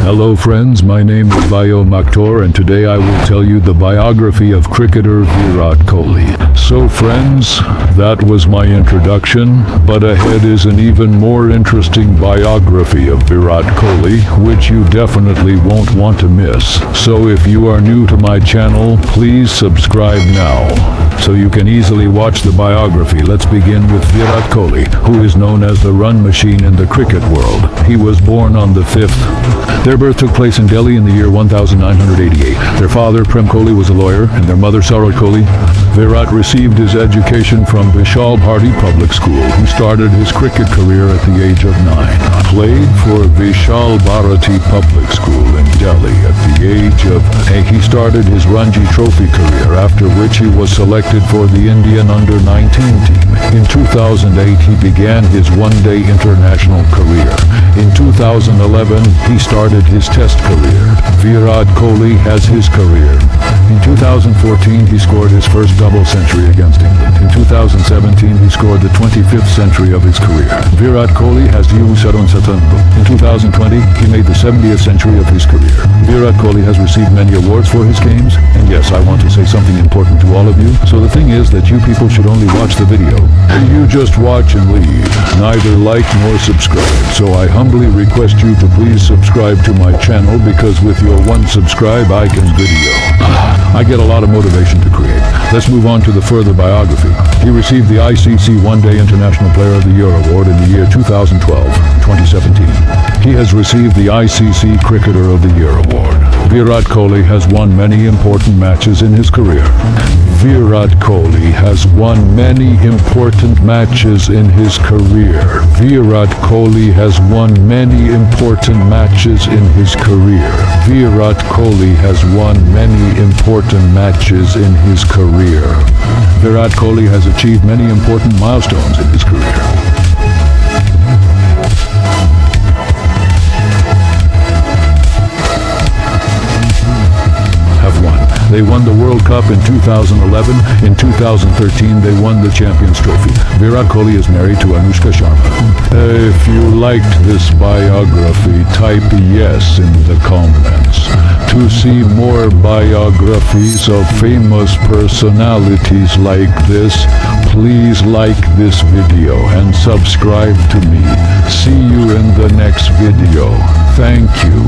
Hello friends, my name is Biomacter and today I will tell you the biography of cricketer Virat Kohli. So friends, that was my introduction, but ahead is an even more interesting biography of Virat Kohli, which you definitely won't want to miss. So if you are new to my channel, please subscribe now, so you can easily watch the biography. Let's begin with Virat Kohli, who is known as the run machine in the cricket world. He was born on the 5th. Their birth took place in Delhi in the year 1988. Their father, Prem Kohli, was a lawyer, and their mother, Virat Kohli. Virat received his education from Vishal Bharti Public School. He started his cricket career at the age of 9. Played for Vishal Bharti Public School in Delhi at the age of 8. He started his Ranji Trophy career, after which he was selected for the Indian Under-19 team. In 2008, he began his one-day international career. In 2011, he started his test career. Virat Kohli has his career. In 2014, he scored his first double century against England. In 2017, he scored the 25th century of his career. Virat Kohli has used In 2020, he made the 70th century of his career. Virat Kohli has received many awards for his games, and yes, I want to say something important to all of you. So the thing is that you people should only watch the video. You just watch and leave, neither like nor subscribe. So I humbly request you to please subscribe to my channel, because with your one subscribe I can video. I get a lot of motivation to create. Let's move on to the further biography. He received the ICC One Day International Player of the Year Award in the year 2017. He has received the ICC Cricketer of the Year Award. Virat Kohli has won many important matches in his career. Virat Kohli has won many important matches in his career. Virat Kohli has won many important matches in his career. Virat Kohli has won many important matches in his career. Virat Kohli has achieved many important milestones in his career. They won the World Cup in 2011. In 2013, they won the Champions Trophy. Virat Kohli is married to Anushka Sharma. If you liked this biography, type yes in the comments. To see more biographies of famous personalities like this, please like this video and subscribe to me. See you in the next video. Thank you.